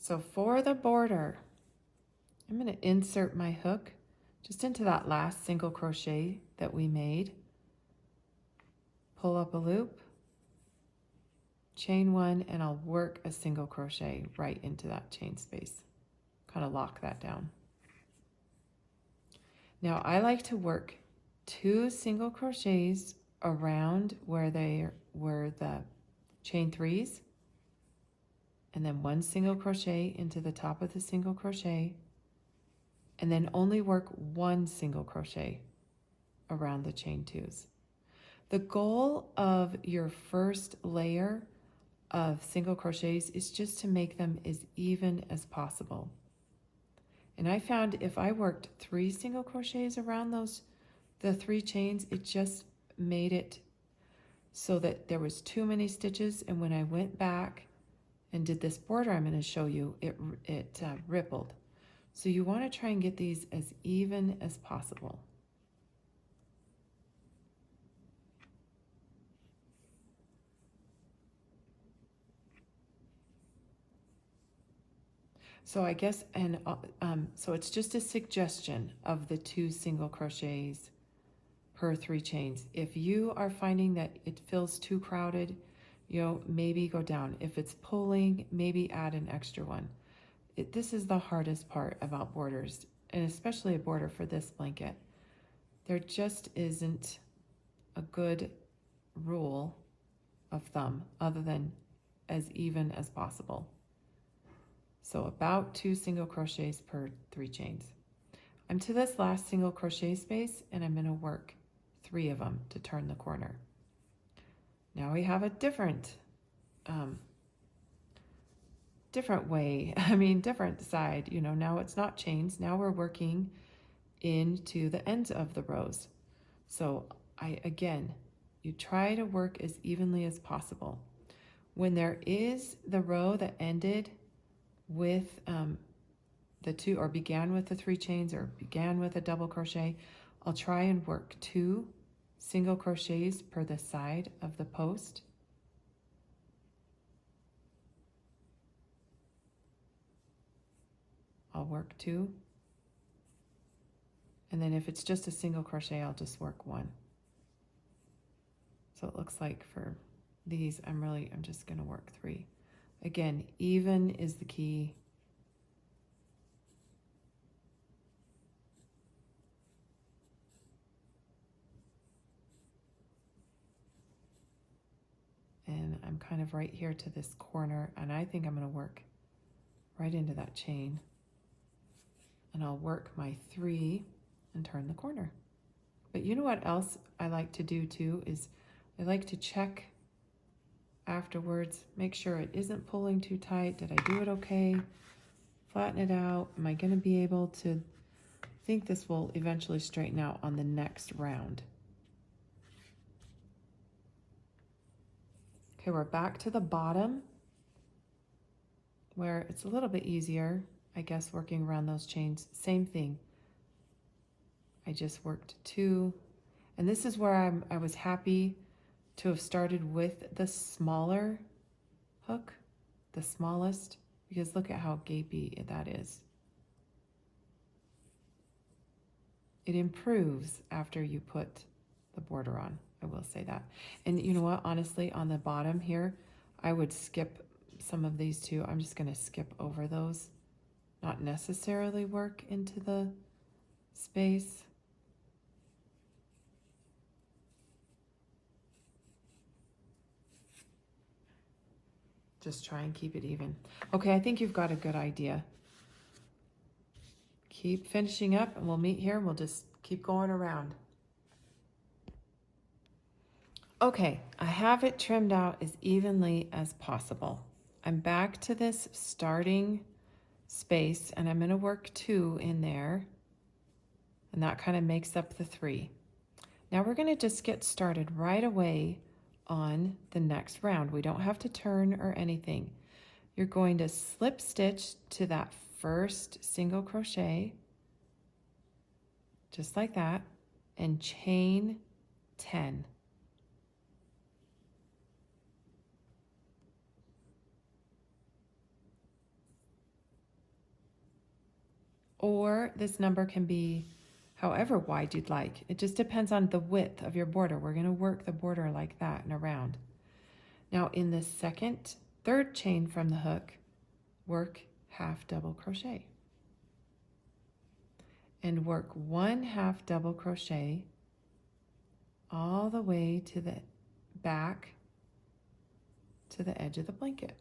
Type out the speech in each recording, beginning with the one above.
So for the border, I'm going to insert my hook just into that last single crochet that we made. Pull up a loop, chain one, and I'll work a single crochet right into that chain space. Kind of lock that down. Now I like to work 2 single crochets around where they were the chain 3s, and then 1 single crochet into the top of the single crochet, and then only work 1 single crochet around the chain 2s. The goal of your first layer of single crochets is just to make them as even as possible. And I found if I worked 3 single crochets around the 3 chains, it just made it so that there was too many stitches, and when I went back and did this border I'm going to show you, it rippled. So you want to try and get these as even as possible. So I guess, and so it's just a suggestion of the 2 single crochets per 3 chains. If you are finding that it feels too crowded, you know, maybe go down. If it's pulling, maybe add an extra one. This is the hardest part about borders, and especially a border for this blanket. There just isn't a good rule of thumb other than as even as possible. So about 2 single crochets per 3 chains. I'm to this last single crochet space, and I'm going to work 3 of them to turn the corner. Now we have a different way, different side, you know, now it's not chains, now we're working into the ends of the rows. So again, you try to work as evenly as possible. When there is the row that ended with the 2, or began with the 3 chains, or began with a double crochet, I'll try and work 2 single crochets per the side of the post. I'll work 2, and then if it's just a single crochet, I'll just work 1. So it looks like for these, I'm just going to work 3. Again, even is the key. And I'm kind of right here to this corner, and I think I'm going to work right into that chain. And I'll work my 3 and turn the corner. But you know what else I like to do too is I like to check afterwards, make sure it isn't pulling too tight. Did I do it okay? Flatten it out. Am I going to be able to? I think this will eventually straighten out on the next round. Okay, we're back to the bottom where it's a little bit easier, I guess, working around those chains. Same thing. I just worked 2, and this is where I was happy to have started with the smaller hook, the smallest, because look at how gapey that is. It improves after you put the border on, I will say that. And you know what, honestly, on the bottom here, I would skip some of these too. I'm just going to skip over those, not necessarily work into the space. Just try and keep it even. Okay, I think you've got a good idea. Keep finishing up, and we'll meet here, and we'll just keep going around. Okay, I have it trimmed out as evenly as possible. I'm back to this starting space, and I'm going to work 2 in there, and that kind of makes up the 3. Now we're going to just get started right away on the next round. We don't have to turn or anything. You're going to slip stitch to that first single crochet, just like that, and chain 10. or this number can be however wide you'd like. It just depends on the width of your border. We're going to work the border like that and around. Now in the third chain from the hook, work half double crochet and work 1 half double crochet all the way to the back to the edge of the blanket.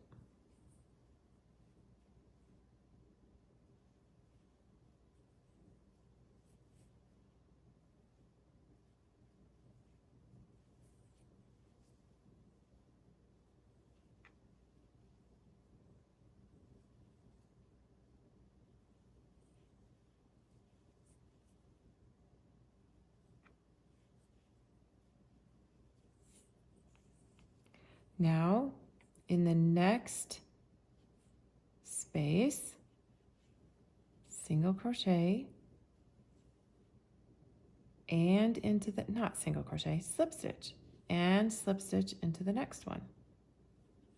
Now, in the next space, single crochet and into the, not single crochet, slip stitch and slip stitch into the next one,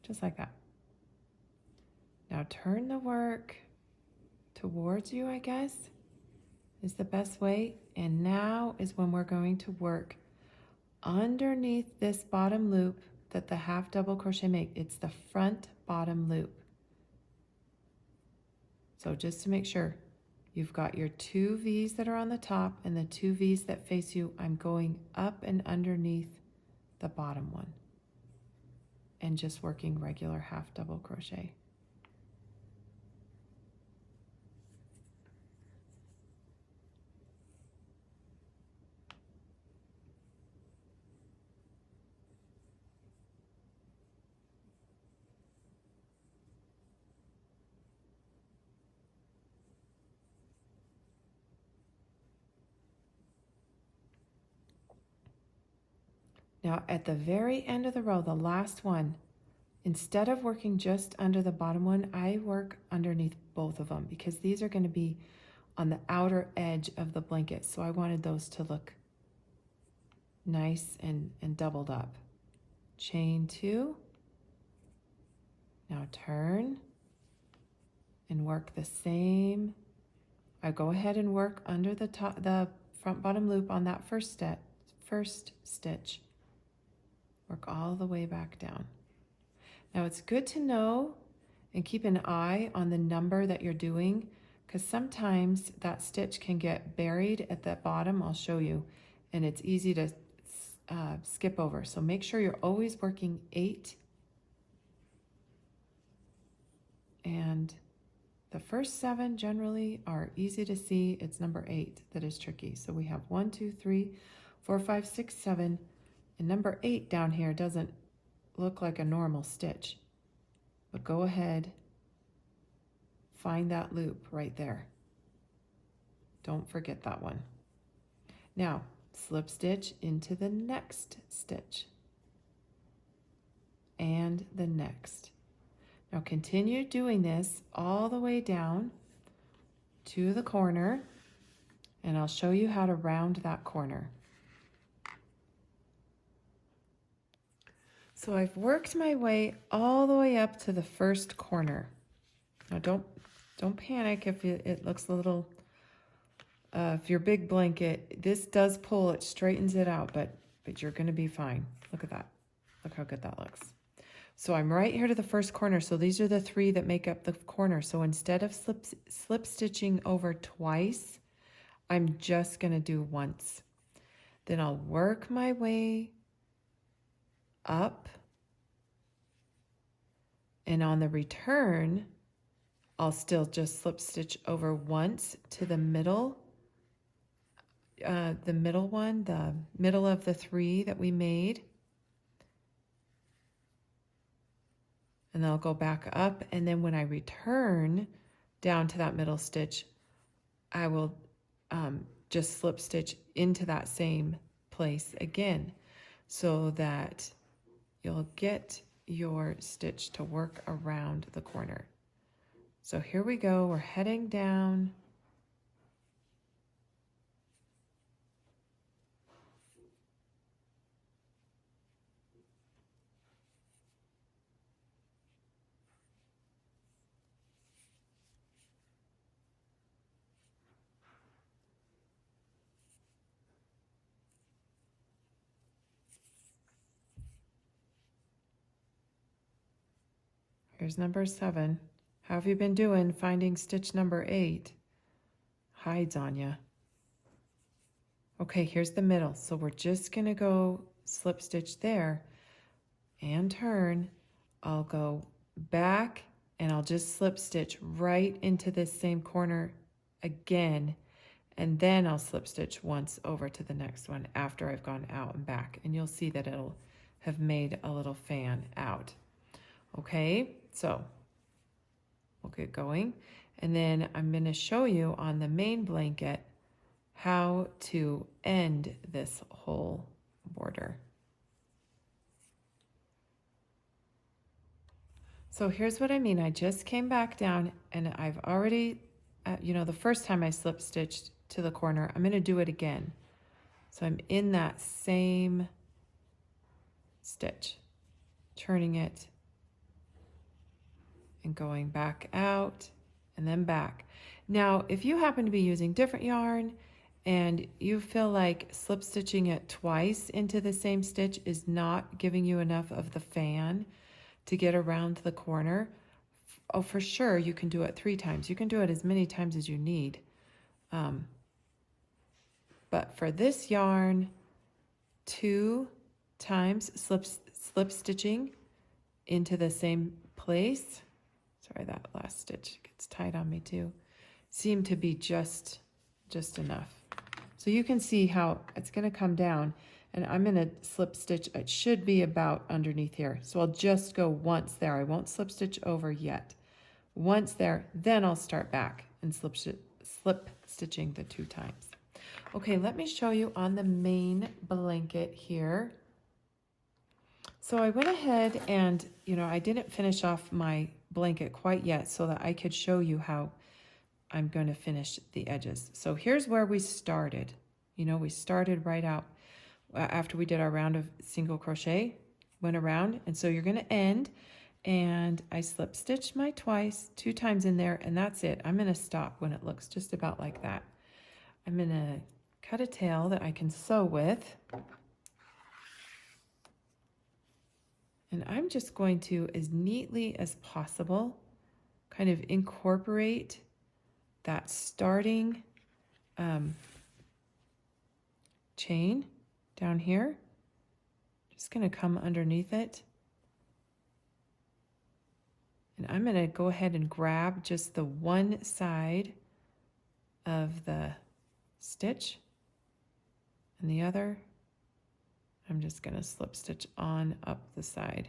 just like that. Now turn the work towards you, I guess, is the best way. And now is when we're going to work underneath this bottom loop that the half double crochet make. It's the front bottom loop. So just to make sure, you've got your 2 V's that are on the top and the 2 V's that face you. I'm going up and underneath the bottom one and just working regular half double crochet. Now at the very end of the row, the last one, instead of working just under the bottom one, I work underneath both of them because these are going to be on the outer edge of the blanket. So I wanted those to look nice and doubled up. Chain 2. Now turn and work the same. I go ahead and work under the top, the front bottom loop on that first stitch. Work all the way back down. Now it's good to know and keep an eye on the number that you're doing because sometimes that stitch can get buried at the bottom. I'll show you, and it's easy to skip over. So make sure you're always working 8. And the first 7 generally are easy to see. It's number 8 that is tricky. So we have 1, 2, 3, 4, 5, 6, 7. And number 8 down here doesn't look like a normal stitch, but go ahead, find that loop right there. Don't forget that one. Now, slip stitch into the next stitch and the next. Now continue doing this all the way down to the corner, and I'll show you how to round that corner. So I've worked my way all the way up to the first corner. Now don't panic if it looks a little, if your big blanket, this does pull, it straightens it out, but you're gonna be fine. Look at that. Look how good that looks. So I'm right here to the first corner. So these are the 3 that make up the corner. So instead of slip stitching over twice, I'm just gonna do once. Then I'll work my way up, and on the return I'll still just slip stitch over once to the middle one, the middle of the 3 that we made, and then I'll go back up, and then when I return down to that middle stitch, I will just slip stitch into that same place again so that you'll get your stitch to work around the corner. So here we go, we're heading down. Here's number 7. How have you been doing finding stitch number 8? Hides on ya. Okay, here's the middle. So we're just gonna go slip stitch there and turn. I'll go back and I'll just slip stitch right into this same corner again, and then I'll slip stitch once over to the next one after I've gone out and back, and you'll see that it'll have made a little fan out. Okay, so we'll get going, and then I'm going to show you on the main blanket how to end this whole border. So here's what I mean. I just came back down and I've already, the first time I slip stitched to the corner, I'm going to do it again. So I'm in that same stitch, turning it and going back out and then back. Now, if you happen to be using different yarn and you feel like slip stitching it twice into the same stitch is not giving you enough of the fan to get around the corner, oh, for sure, you can do it 3 times. You can do it as many times as you need. But for this yarn, 2 times slip stitching into the same place. Sorry, that last stitch gets tied on me too. Seemed to be just enough. So you can see how it's going to come down, and I'm going to slip stitch. It should be about underneath here. So I'll just go once there. I won't slip stitch over yet. Once there, then I'll start back and slip stitching the 2 times. Okay, let me show you on the main blanket here. So I went ahead and, I didn't finish off my blanket quite yet so that I could show you how I'm going to finish the edges. So here's where we started. We started right out after we did our round of single crochet, went around, and so you're going to end, and I slip stitched my 2 times in there, and that's it. I'm going to stop when it looks just about like that. I'm going to cut a tail that I can sew with, and I'm just going to, as neatly as possible, kind of incorporate that starting chain down here. Just going to come underneath it. And I'm going to go ahead and grab just the one side of the stitch, and the other, I'm just going to slip stitch on up the side.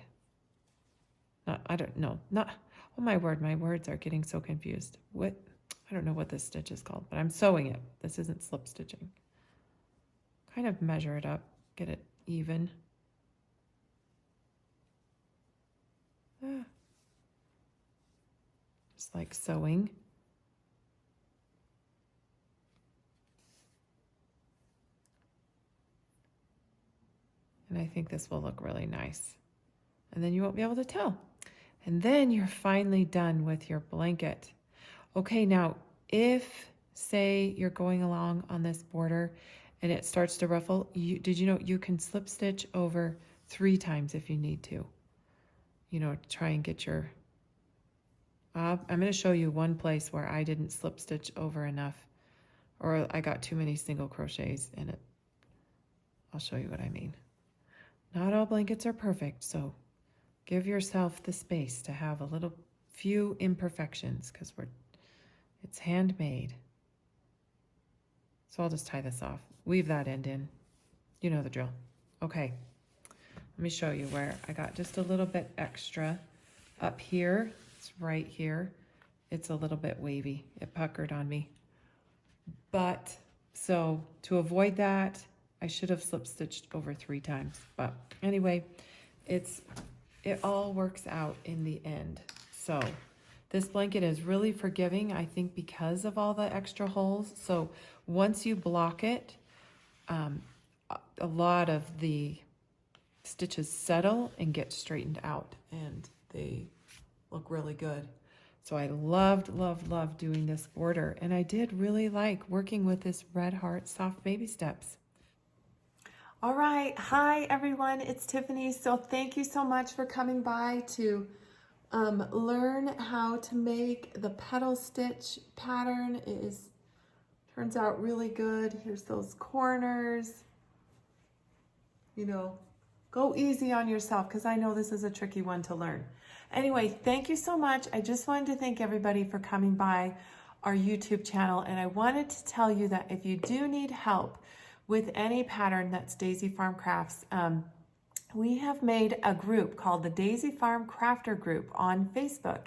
I don't know. Oh my word, my words are getting so confused. I don't know what this stitch is called, but I'm sewing it. This isn't slip stitching. Kind of measure it up, get it even. Just like sewing. And I think this will look really nice. And then you won't be able to tell. And then you're finally done with your blanket. Okay, now if, say, you're going along on this border and it starts to ruffle, did you know you can slip stitch over 3 times if you need to? Try and get your... I'm going to show you one place where I didn't slip stitch over enough, or I got too many single crochets in it. I'll show you what I mean. Not all blankets are perfect, so give yourself the space to have a few imperfections, because it's handmade. So I'll just tie this off. Weave that end in. You know the drill. Okay, let me show you where I got just a little bit extra up here. It's right here. It's a little bit wavy. It puckered on me. But, so to avoid that, I should have slip stitched over 3 times. But anyway, it all works out in the end. So this blanket is really forgiving, I think, because of all the extra holes. So once you block it, a lot of the stitches settle and get straightened out, and they look really good. So I loved doing this border, and I did really like working with this Red Heart Soft Baby Steps. All right, hi everyone, it's Tiffany. So thank you so much for coming by to learn how to make the petal stitch pattern. It turns out really good. Here's those corners. You know, go easy on yourself because I know this is a tricky one to learn. Anyway, thank you so much. I just wanted to thank everybody for coming by our YouTube channel, and I wanted to tell you that if you do need help with any pattern that's Daisy Farm Crafts, we have made a group called the Daisy Farm Crafter Group on Facebook,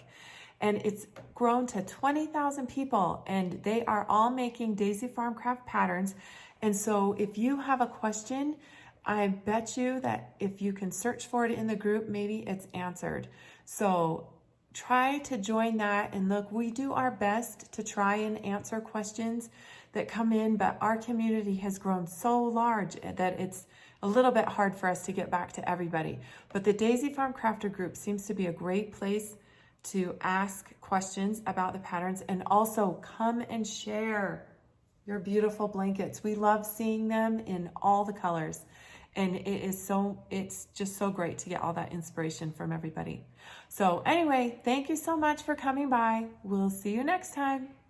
and it's grown to 20,000 people, and they are all making Daisy Farm Craft patterns. And so if you have a question, I bet you that if you can search for it in the group, maybe it's answered. So try to join that, and look, we do our best to try and answer questions that come in, but our community has grown so large that it's a little bit hard for us to get back to everybody. But the Daisy Farm Crafter Group seems to be a great place to ask questions about the patterns, and also come and share your beautiful blankets. We love seeing them in all the colors. And it's just so great to get all that inspiration from everybody. So anyway, thank you so much for coming by. We'll see you next time.